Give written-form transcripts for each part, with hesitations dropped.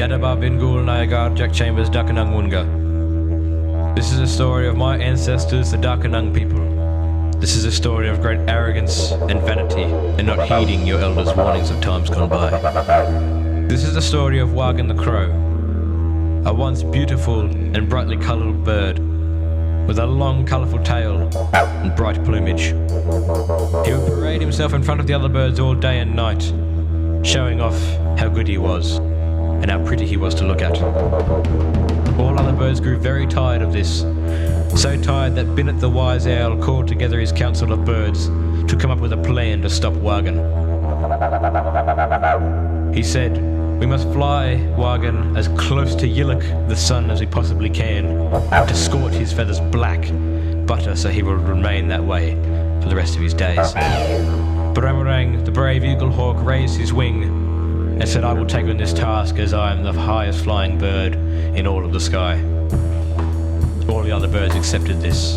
Yadaba Bingul Nayagar Jack Chambers Dakanang Wunga. This is a story of my ancestors, the Dakanang people. This is a story of great arrogance and vanity and not heeding your elders' warnings of times gone by. This is the story of Wargan the Crow, a once beautiful and brightly coloured bird with a long colourful tail and bright plumage. He would parade himself in front of the other birds all day and night, showing off how good he was and how pretty he was to look at. All other birds grew very tired of this, so tired that Binnet the wise owl called together his council of birds to come up with a plan to stop Wargan. He said, "We must fly Wargan as close to Yillik the sun as we possibly can, to scorch his feathers black, butter so he will remain that way for the rest of his days." Baramarang, the brave eagle hawk, raised his wing and said, "I will take on this task as I am the highest flying bird in all of the sky." All the other birds accepted this.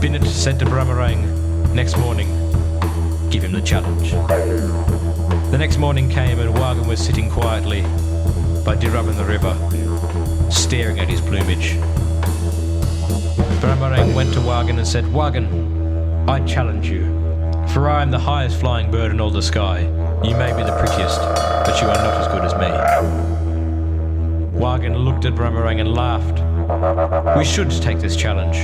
Binnet said to Baramarang, "Next morning, give him the challenge." The next morning came and Wargan was sitting quietly by Dirubin the river, staring at his plumage. Baramarang went to Wargan and said, "Wargan, I challenge you, for I am the highest flying bird in all the sky. You may be the prettiest, but you are not as good as me." Wargan looked at Baramarang and laughed. "We should take this challenge.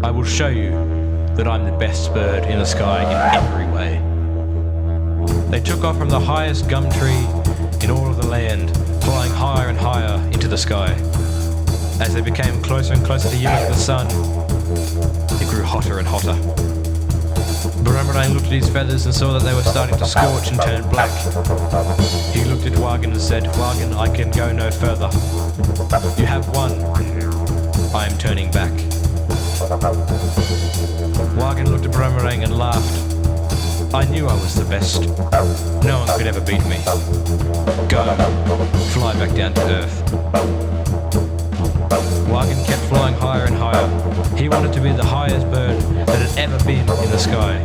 I will show you that I'm the best bird in the sky in every way." They took off from the highest gum tree in all of the land, flying higher and higher into the sky. As they became closer and closer to Yillik the sun, it grew hotter and hotter. Baramarang looked at his feathers and saw that they were starting to scorch and turn black. He looked at Wargan and said, "Wargan, I can go no further. You have won. I am turning back." Wargan looked at Baramarang and laughed. "I knew I was the best. No one could ever beat me. Go, fly back down to earth." Wargan kept flying higher and higher. He wanted to be the highest bird that had ever been in the sky.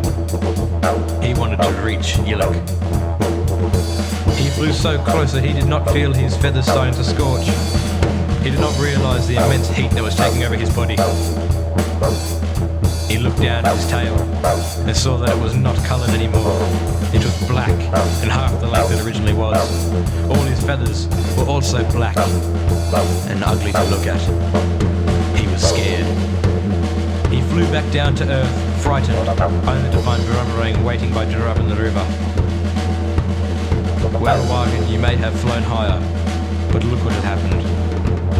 He wanted to reach Yillik. He flew so close that he did not feel his feathers starting to scorch. He did not realise the immense heat that was taking over his body. He looked down at his tail and saw that it was not coloured anymore. It was black and half the length it originally was. All his feathers were also black and ugly to look at. He was scared. He flew back down to earth, frightened, only to find Baramarang waiting by Dirubin the river. "Well, Wargan, you may have flown higher, but look what had happened.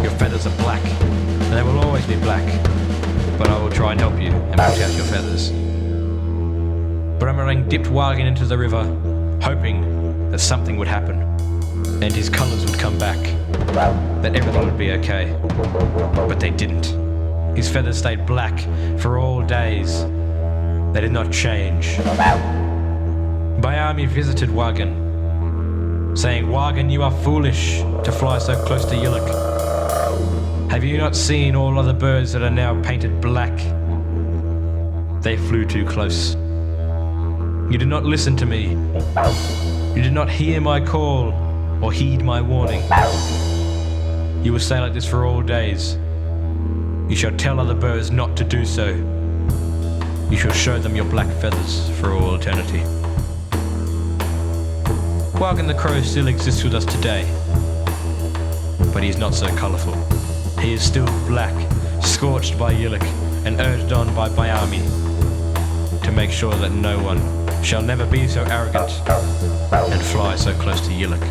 Your feathers are black, and they will always be black. But I will try and help you and put out your feathers." Baramarang dipped Wargan into the river, hoping that something would happen, and his colours would come back, that everything would be okay. But they didn't. His feathers stayed black for all days. They did not change. Bayami visited Wargan, saying, "Wargan, you are foolish to fly so close to Yillik. Have you not seen all other birds that are now painted black? They flew too close. You did not listen to me. You did not hear my call or heed my warning. You will stay like this for all days. You shall tell other birds not to do so. You shall show them your black feathers for all eternity." Wargan the Crow still exists with us today, but he is not so colourful. He is still black, scorched by Yillik and urged on by Bayami to make sure that no one shall never be so arrogant and fly so close to Yillik.